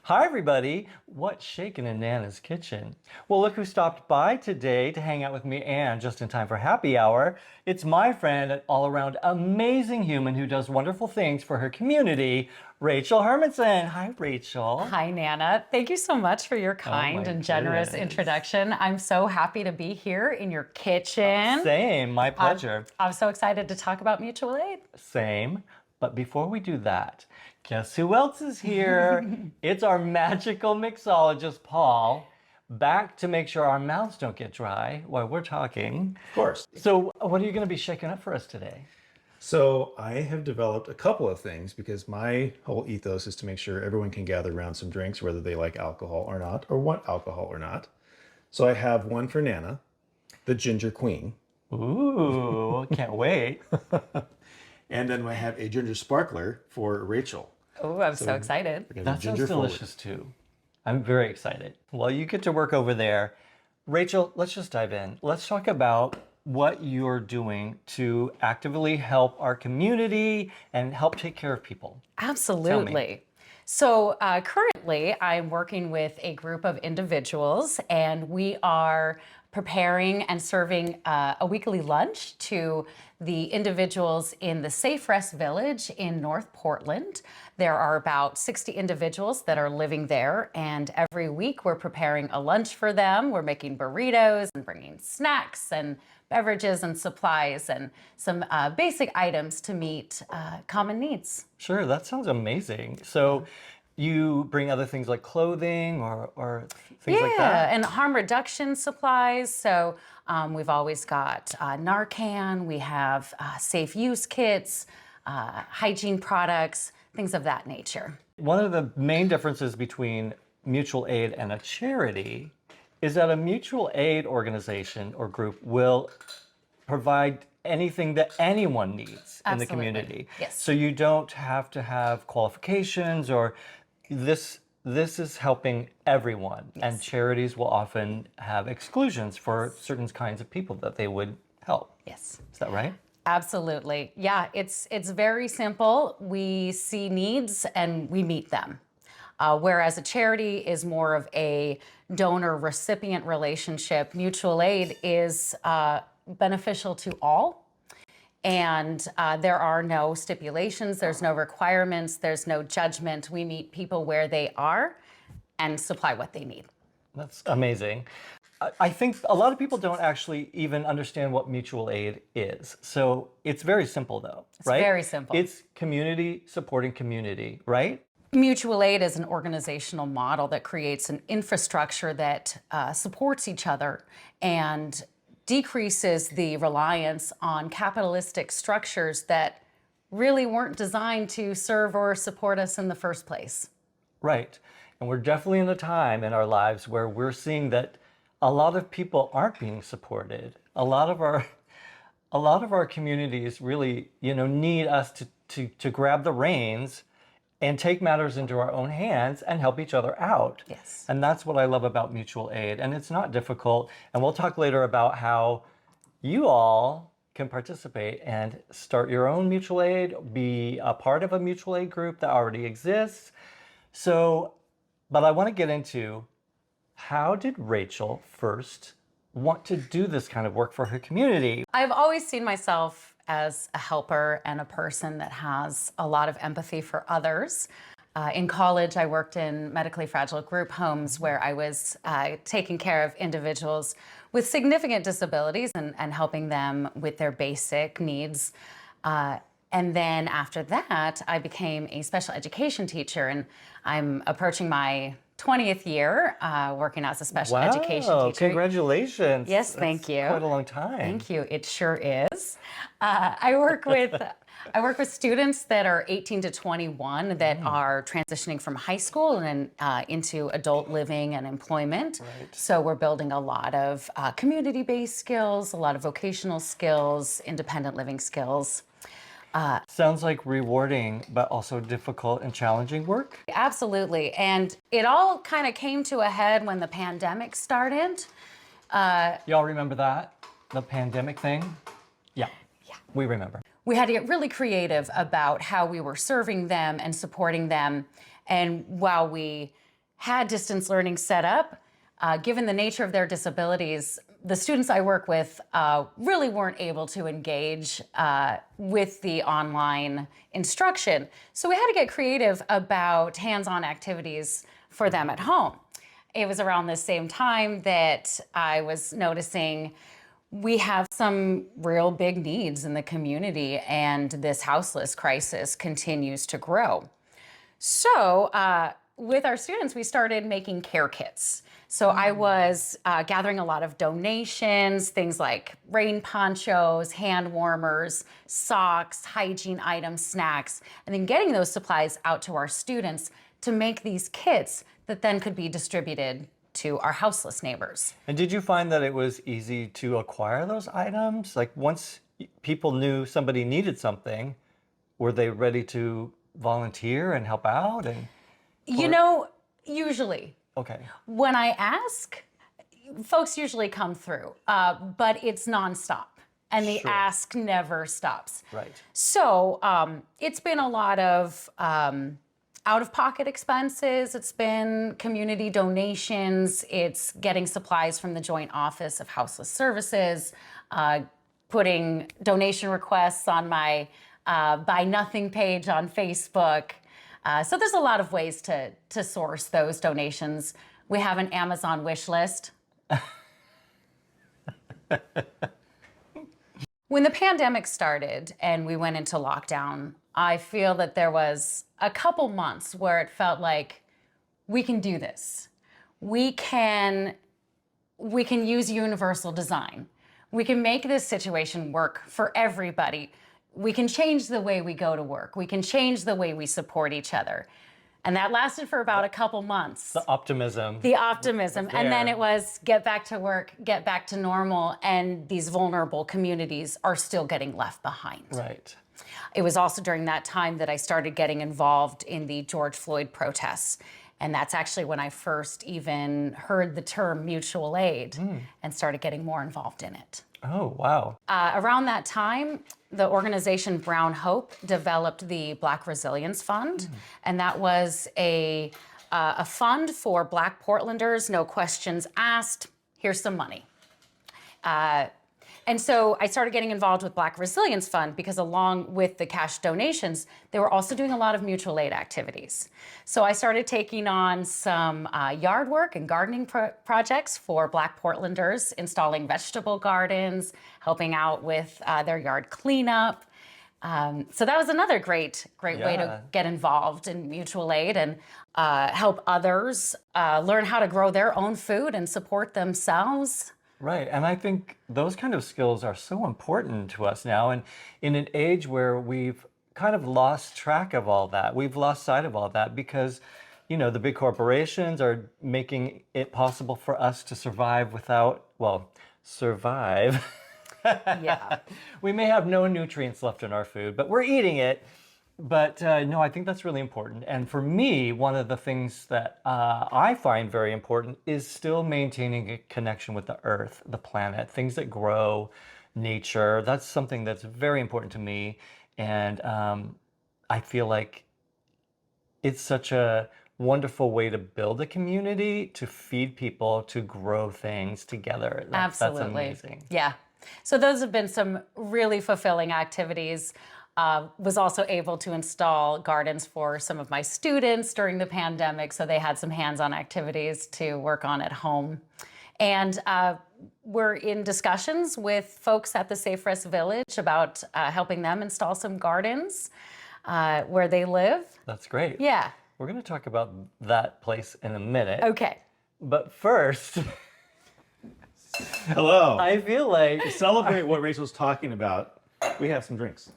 Hi everybody, what's shaking in Nana's kitchen? Well, look who stopped by today to hang out with me and just in time for happy hour. It's my friend, an all-around amazing human who does wonderful things for her community, Rachel Hermansen. Hi, Rachel. Hi, Nana. Thank you so much for your Oh kind my and generous goodness. introduction. I'm so happy to be here in your kitchen. Same, my pleasure. I'm so excited to talk about mutual aid. Same. But before we do that, guess who else is here? It's our magical mixologist, Paul, back to make sure our mouths don't get dry while we're talking. Of course. So what are you going to be shaking up for us today? So I have developed a couple of things because my whole ethos is to make sure everyone can gather around some drinks, whether they like alcohol or not, or want alcohol or not. So I have one for Nana, the Ginger Queen. Ooh, can't wait. And then I have a Ginger Sparkler for Rachel. Oh, I'm so excited. That sounds delicious too. I'm very excited. Well, you get to work over there. Rachel, let's just dive in. Let's talk about what you're doing to actively help our community and help take care of people. Absolutely. So currently, I'm working with a group of individuals, and we are preparing and serving a weekly lunch to the individuals in the Safe Rest Village in North Portland. There are about 60 individuals that are living there, and every week we're preparing a lunch for them. We're making burritos and bringing snacks and beverages and supplies and some basic items to meet common needs. Sure, that sounds amazing. So you bring other things like clothing or things like that? Yeah, and harm reduction supplies. So we've always got Narcan, we have safe use kits, hygiene products, things of that nature. One of the main differences between mutual aid and a charity is that a mutual aid organization or group will provide anything that anyone needs in the Absolutely. community. Yes. So you don't have to have qualifications or this is helping everyone. Yes. And charities will often have exclusions for certain kinds of people that they would help. Yes. Is that right? Absolutely. Yeah, it's very simple. We see needs and we meet them. Whereas a charity is more of a donor-recipient relationship, mutual aid is beneficial to all. And there are no stipulations, there's no requirements, there's no judgment. We meet people where they are and supply what they need. That's amazing. I think a lot of people don't actually even understand what mutual aid is. So it's very simple though, right? Very simple. It's community supporting community, right? Mutual aid is an organizational model that creates an infrastructure that supports each other and decreases the reliance on capitalistic structures that really weren't designed to serve or support us in the first place. Right. And we're definitely in a time in our lives where we're seeing that a lot of people aren't being supported. A lot of our communities really, need us to grab the reins and take matters into our own hands and help each other out. Yes. And that's what I love about mutual aid. And it's not difficult. And we'll talk later about how you all can participate and start your own mutual aid, be a part of a mutual aid group that already exists. So, but I want to get into, how did Rachel first want to do this kind of work for her community? I've always seen myself as a helper and a person that has a lot of empathy for others. In college, I worked in medically fragile group homes where I was taking care of individuals with significant disabilities and helping them with their basic needs. And then after that, I became a special education teacher, and I'm approaching my 20th year working as a special education teacher. Congratulations. Yes, thank you. Quite a long time. Thank you. It sure is. I work with students that are 18 to 21 that are transitioning from high school and into adult living and employment. Right. So we're building a lot of community-based skills, a lot of vocational skills, independent living skills. Sounds like rewarding, but also difficult and challenging work. Absolutely. And it all kind of came to a head when the pandemic started. Y'all remember that? The pandemic thing? Yeah. We remember. We had to get really creative about how we were serving them and supporting them. And while we had distance learning set up, given the nature of their disabilities, the students I work with really weren't able to engage with the online instruction. So we had to get creative about hands-on activities for them at home. It was around the same time that I was noticing we have some real big needs in the community, and this houseless crisis continues to grow. So with our students, we started making care kits. So I was gathering a lot of donations, things like rain ponchos, hand warmers, socks, hygiene items, snacks, and then getting those supplies out to our students to make these kits that then could be distributed to our houseless neighbors. And did you find that it was easy to acquire those items? Like once people knew somebody needed something, were they ready to volunteer and help out? And You know, usually. okay. When I ask, folks usually come through, but it's nonstop. And the Sure. ask never stops. Right. So it's been a lot of out-of-pocket expenses. It's been community donations. It's getting supplies from the Joint Office of Houseless Services, putting donation requests on my Buy Nothing page on Facebook. So there's a lot of ways to source those donations. We have an Amazon wish list. When the pandemic started and we went into lockdown, I feel that there was a couple months where it felt like we can do this. We can use universal design. We can make this situation work for everybody. We can change the way we go to work. We can change the way we support each other. And that lasted for about a couple months. The optimism. The optimism. And then there. it was get back to work, get back to normal, and these vulnerable communities are still getting left behind. Right. It was also during that time that I started getting involved in the George Floyd protests. And that's actually when I first even heard the term mutual aid and started getting more involved in it. Oh, wow. Around that time, the organization Brown Hope developed the Black Resilience Fund, and that was a fund for Black Portlanders, no questions asked, here's some money. And so I started getting involved with Black Resilience Fund because along with the cash donations, they were also doing a lot of mutual aid activities. So I started taking on some yard work and gardening projects for Black Portlanders, installing vegetable gardens, helping out with their yard cleanup. So that was another great way to get involved in mutual aid and help others learn how to grow their own food and support themselves. Right. And I think those kind of skills are so important to us now. And in an age where we've kind of lost track of all that, we've lost sight of all that because, you know, the big corporations are making it possible for us to survive without, well, survive. Yeah. We may have no nutrients left in our food, but we're eating it. But no, I think that's really important. And for me, one of the things that I find very important is still maintaining a connection with the earth, the planet, things that grow, nature. That's something that's very important to me. And I feel like it's such a wonderful way to build a community, to feed people, to grow things together. Absolutely. That's amazing. Yeah. So those have been some really fulfilling activities. Was also able to install gardens for some of my students during the pandemic, so they had some hands-on activities to work on at home. And we're in discussions with folks at the Safe Rest Village about helping them install some gardens where they live. That's great. Yeah. We're going to talk about that place in a minute. Okay. But first, Hello. I feel like To celebrate what Rachel's talking about, we have some drinks.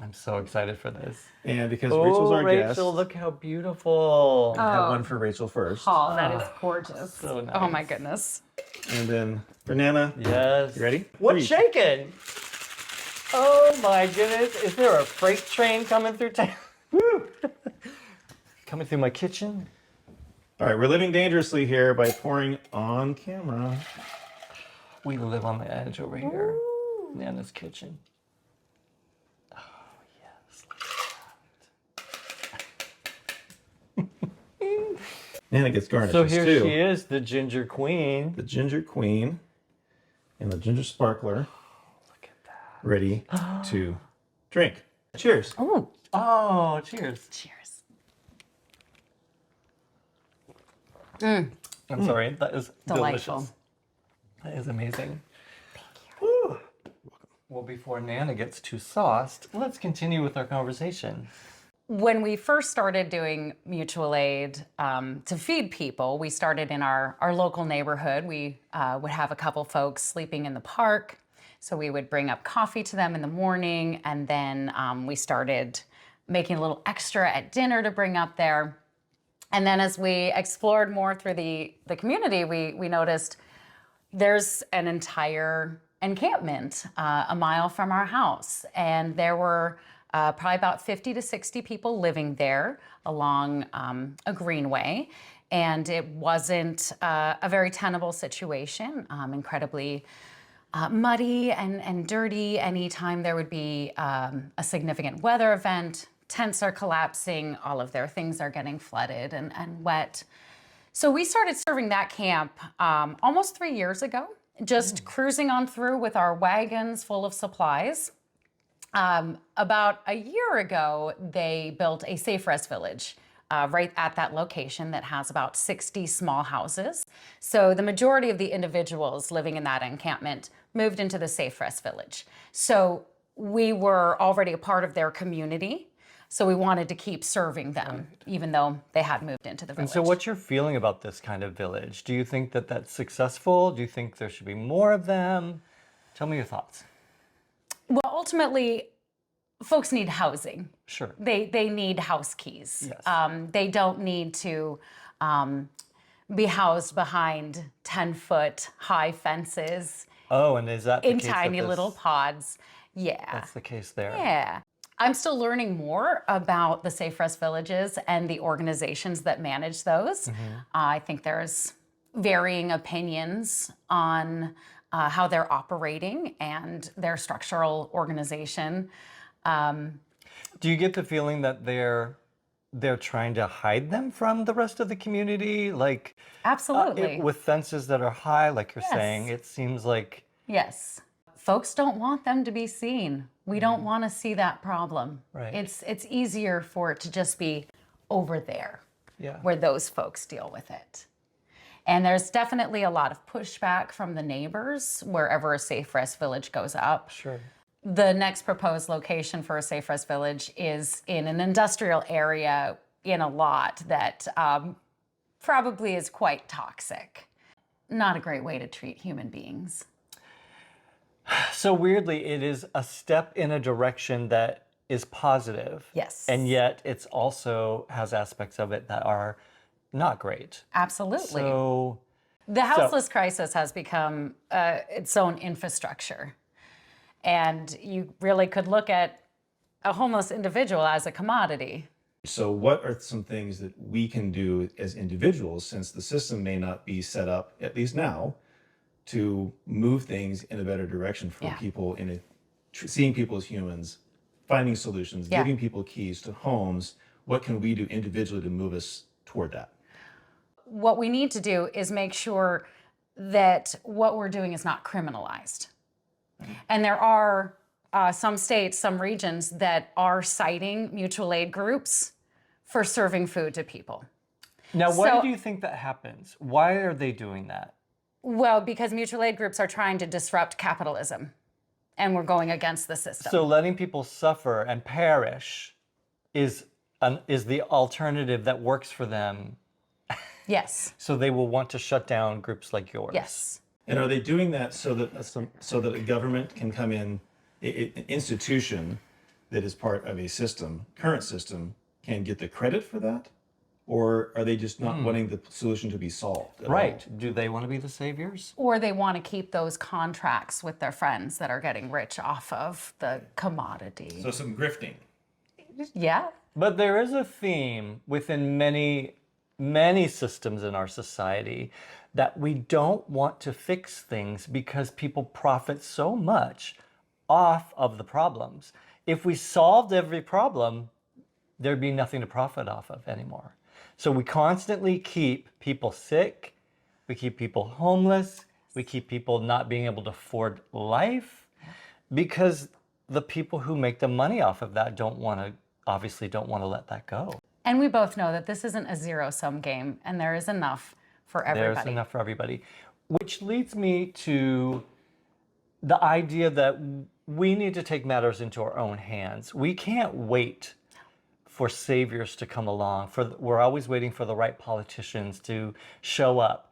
I'm so excited for this. And because Rachel's our Rachel, guest, look how beautiful. I have one for Rachel first. Oh, that is gorgeous. So nice. Oh my goodness. And then for Nana. Yes. You ready? What's Three. shaking? Oh my goodness. Is there a freight train coming through town? Woo! Coming through my kitchen? All right, we're living dangerously here by pouring on camera. We live on the edge over here. Nana's kitchen. Oh, yes. And it gets garnishes So here too. she is, the ginger queen. The ginger queen and the ginger sparkler. Look at that. Ready to drink. Cheers. Oh, Oh, cheers. cheers. I'm sorry, that is Delightful. delicious. That is amazing. Thank you. Whew. Well, before Nana gets too sauced, let's continue with our conversation. When we first started doing mutual aid to feed people, we started in our local neighborhood. We would have a couple folks sleeping in the park. So we would bring up coffee to them in the morning, and then we started making a little extra at dinner to bring up there. And then as we explored more through the community, we noticed there's an entire encampment a mile from our house. And there were probably about 50 to 60 people living there along a greenway. And it wasn't a very tenable situation, incredibly muddy and dirty. Anytime there would be a significant weather event, tents are collapsing, all of their things are getting flooded and wet. So we started serving that camp almost 3 years ago, just cruising on through with our wagons full of supplies. About a year ago, they built a safe rest village right at that location that has about 60 small houses. So the majority of the individuals living in that encampment moved into the safe rest village. So we were already a part of their community. So we wanted to keep serving them, even though they had moved into the village. And so what's your feeling about this kind of village? Do you think that that's successful? Do you think there should be more of them? Tell me your thoughts. Well, ultimately, folks need housing. Sure. They need house keys. Yes. They don't need to be housed behind 10-foot high fences Oh, and is that the in case tiny of this? little pods. Yeah. That's the case there. Yeah. I'm still learning more about the Safe Rest Villages and the organizations that manage those. I think there's varying opinions on how they're operating and their structural organization. Do you get the feeling that they're trying to hide them from the rest of the community? Like Absolutely. with fences that are high, like you're Yes. saying, it seems like Yes. Folks don't want them to be seen. We don't want to see that problem. Right. It's easier for it to just be over there yeah. where those folks deal with it. And there's definitely a lot of pushback from the neighbors wherever a Safe Rest Village goes up. Sure. The next proposed location for a Safe Rest Village is in an industrial area in a lot that probably is quite toxic. Not a great way to treat human beings. So weirdly, it is a step in a direction that is positive. Yes. And yet it's also has aspects of it that are not great. Absolutely. So The houseless crisis has become its own infrastructure. And you really could look at a homeless individual as a commodity. So what are some things that we can do as individuals, since the system may not be set up, at least now, to move things in a better direction for Yeah. people, seeing people as humans, finding solutions, Yeah. giving people keys to homes? What can we do individually to move us toward that? What we need to do is make sure that what we're doing is not criminalized. And there are some states, some regions that are citing mutual aid groups for serving food to people. now, why So- do you think that happens? Why are they doing that? Well, because mutual aid groups are trying to disrupt capitalism, and we're going against the system. So letting people suffer and perish is the alternative that works for them. Yes, So they will want to shut down groups like yours. yes. And are they doing that so that a government can come in, an institution that is part of a system, current system, can get the credit for that? Or are they just not wanting the solution to be solved at all? Right. Do they want to be the saviors? Or they want to keep those contracts with their friends that are getting rich off of the commodity. So some grifting. Yeah, But there is a theme within many systems in our society that we don't want to fix things because people profit so much off of the problems. If we solved every problem, there'd be nothing to profit off of anymore. So we constantly keep people sick, we keep people homeless, we keep people not being able to afford life because the people who make the money off of that obviously don't want to let that go. And we both know that this isn't a zero-sum game, and there is enough for everybody. There's enough for everybody. Which leads me to the idea that we need to take matters into our own hands. We can't wait for saviors to come along. We're always waiting for the right politicians to show up.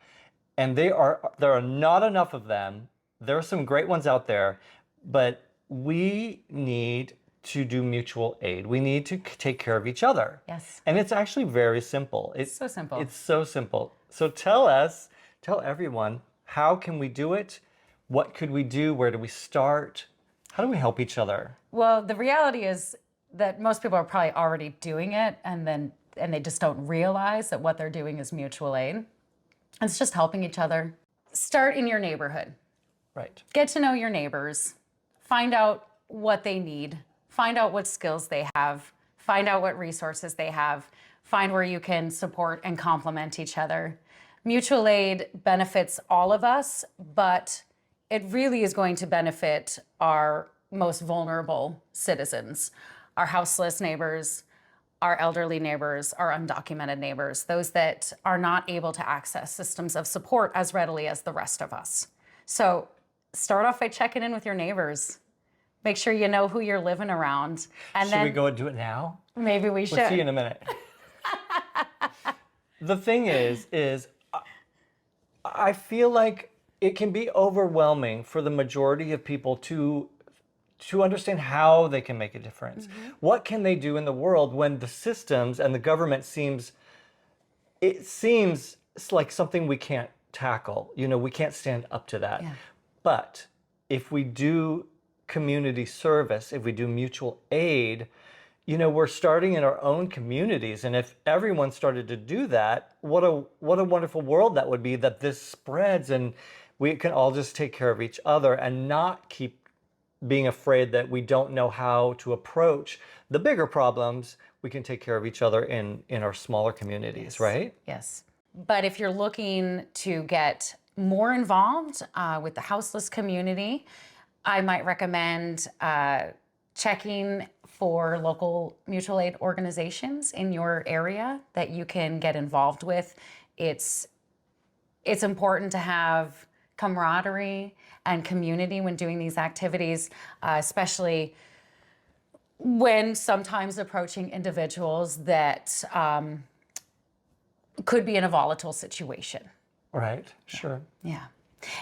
And there are not enough of them. There are some great ones out there, but we need to do mutual aid. We need to take care of each other. Yes. And it's actually very simple. It's so simple. It's so simple. So tell everyone, how can we do it? What could we do? Where do we start? How do we help each other? Well, the reality is that most people are probably already doing it, and they just don't realize that what they're doing is mutual aid. It's just helping each other. Start in your neighborhood. Right. Get to know your neighbors. Find out what they need. Find out what skills they have. Find out what resources they have. Find where you can support and complement each other. Mutual aid benefits all of us, but it really is going to benefit our most vulnerable citizens, our houseless neighbors, our elderly neighbors, our undocumented neighbors, those that are not able to access systems of support as readily as the rest of us. So start off by checking in with your neighbors. Make sure you know who you're living around. And Should we go and do it now? Maybe we should. We'll see you in a minute. The thing is I feel like it can be overwhelming for the majority of people to understand how they can make a difference. What can they do in the world when the systems and the government seems like something we can't tackle. We can't stand up to that. Yeah. But if we do community service, if we do mutual aid, we're starting in our own communities. And if everyone started to do that, what a wonderful world that would be, that this spreads and we can all just take care of each other and not keep being afraid that we don't know how to approach the bigger problems. We can take care of each other in our smaller communities, Yes. right? Yes. But if you're looking to get more involved with the houseless community, I might recommend checking for local mutual aid organizations in your area that you can get involved with. It's important to have camaraderie and community when doing these activities, especially when sometimes approaching individuals that could be in a volatile situation. Right, sure. Yeah.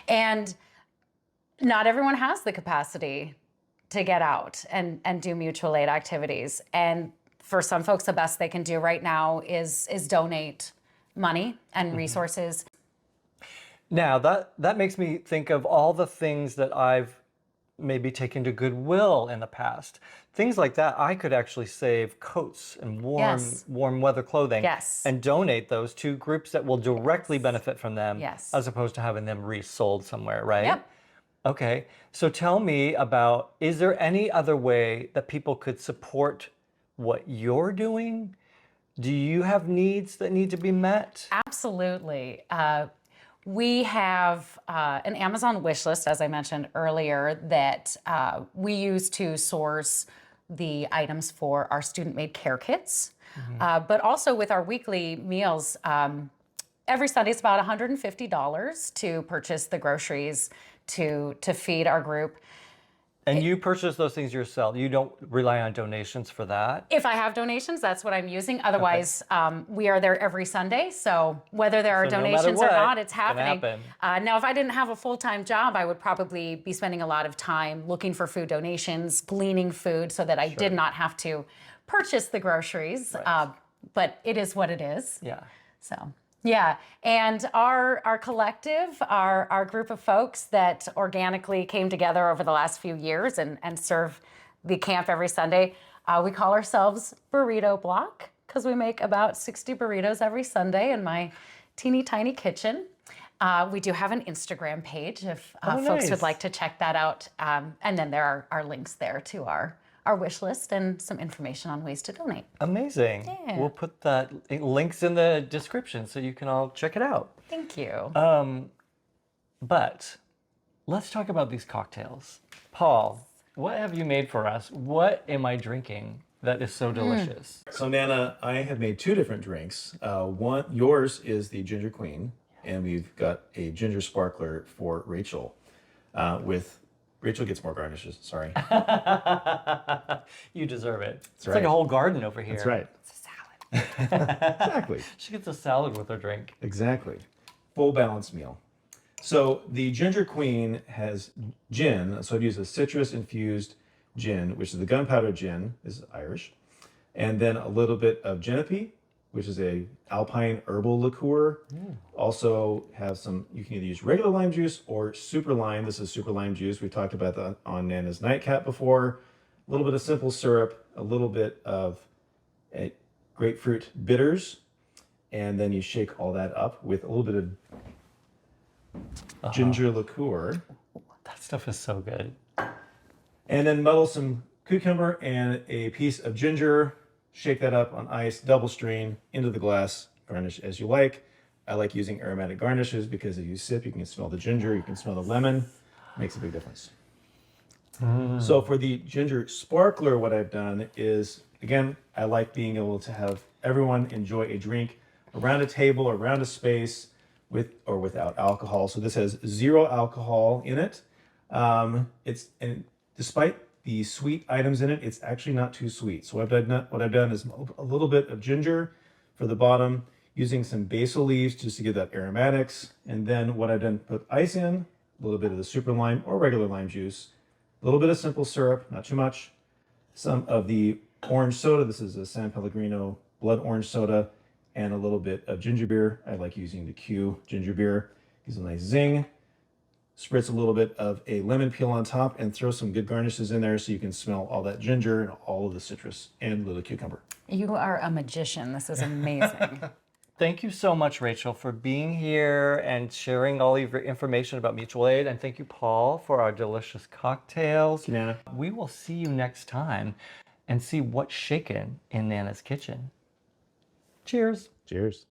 And not everyone has the capacity to get out and do mutual aid activities. And for some folks, the best they can do right now is donate money and resources. Now, that makes me think of all the things that I've maybe taken to Goodwill in the past. Things like that, I could actually save coats and Yes. warm weather clothing Yes. and donate those to groups that will directly benefit from them, Yes. as opposed to having them resold somewhere, right? Yep. Okay, so tell me about, is there any other way that people could support what you're doing? Do you have needs that need to be met? Absolutely. We have an Amazon wish list, as I mentioned earlier, that we use to source the items for our student-made care kits. But also with our weekly meals, every Sunday it's about $150 to purchase the groceries to feed our group. And you purchase those things yourself. You don't rely on donations for that? If I have donations, that's what I'm using. Otherwise, we are there every Sunday. So whether there are So no matter donations or what, not, it's it's gonna happening. Now, if I didn't have a full-time job, I would probably be spending a lot of time looking for food donations, gleaning food so that I did not have to purchase the groceries. Right. But it is what it is. Yeah. So, yeah. And our collective, our group of folks that organically came together over the last few years and serve the camp every Sunday, we call ourselves Burrito Block because we make about 60 burritos every Sunday in my teeny tiny kitchen. We do have an Instagram page if folks nice. would like to check that out. And then there are links there to our our wish list and some information on ways to donate. Amazing. Yeah. We'll put that links in the description so you can all check it out. Thank you. But let's talk about these cocktails. Paul, what have you made for us? What am I drinking that is so delicious? So Nana, I have made two different drinks. Yours is the Ginger Queen, and we've got a ginger sparkler for Rachel. Rachel gets more garnishes. Sorry. You deserve it. It's right. like a whole garden over here. That's right. It's a salad. Exactly. She gets a salad with her drink. Exactly. Full balanced meal. So the Ginger Queen has gin. So I've used a citrus infused gin, which is the Gunpowder gin, this is Irish, and then a little bit of Génépy, which is a alpine herbal liqueur. Also have some, you can either use regular lime juice or super lime. This is super lime juice. We talked about that on Nana's Nightcap before. A little bit of simple syrup, a little bit of grapefruit bitters, and then you shake all that up with a little bit of ginger liqueur. That stuff is so good. And then muddle some cucumber and a piece of ginger. Shake that up on ice, double strain into the glass, garnish as you like. I like using aromatic garnishes because if you sip, you can smell the ginger, you can smell the lemon. Makes a big difference. So for the ginger sparkler, what I've done is, again, I like being able to have everyone enjoy a drink around a table, around a space, with or without alcohol. So this has 0 alcohol in it. And despite the sweet items in it, it's actually not too sweet. So what I've done is a little bit of ginger for the bottom, using some basil leaves just to give that aromatics. And then what I've done, put ice in, a little bit of the super lime or regular lime juice, a little bit of simple syrup, not too much, some of the orange soda. This is a San Pellegrino blood orange soda, and a little bit of ginger beer. I like using the Q ginger beer. Gives a nice zing. Spritz a little bit of a lemon peel on top and throw some good garnishes in there so you can smell all that ginger and all of the citrus and a little cucumber. You are a magician. This is amazing. Thank you so much, Rachel, for being here and sharing all of your information about mutual aid. And thank you, Paul, for our delicious cocktails. Nana. We will see you next time and see what's shaken in Nana's kitchen. Cheers. Cheers.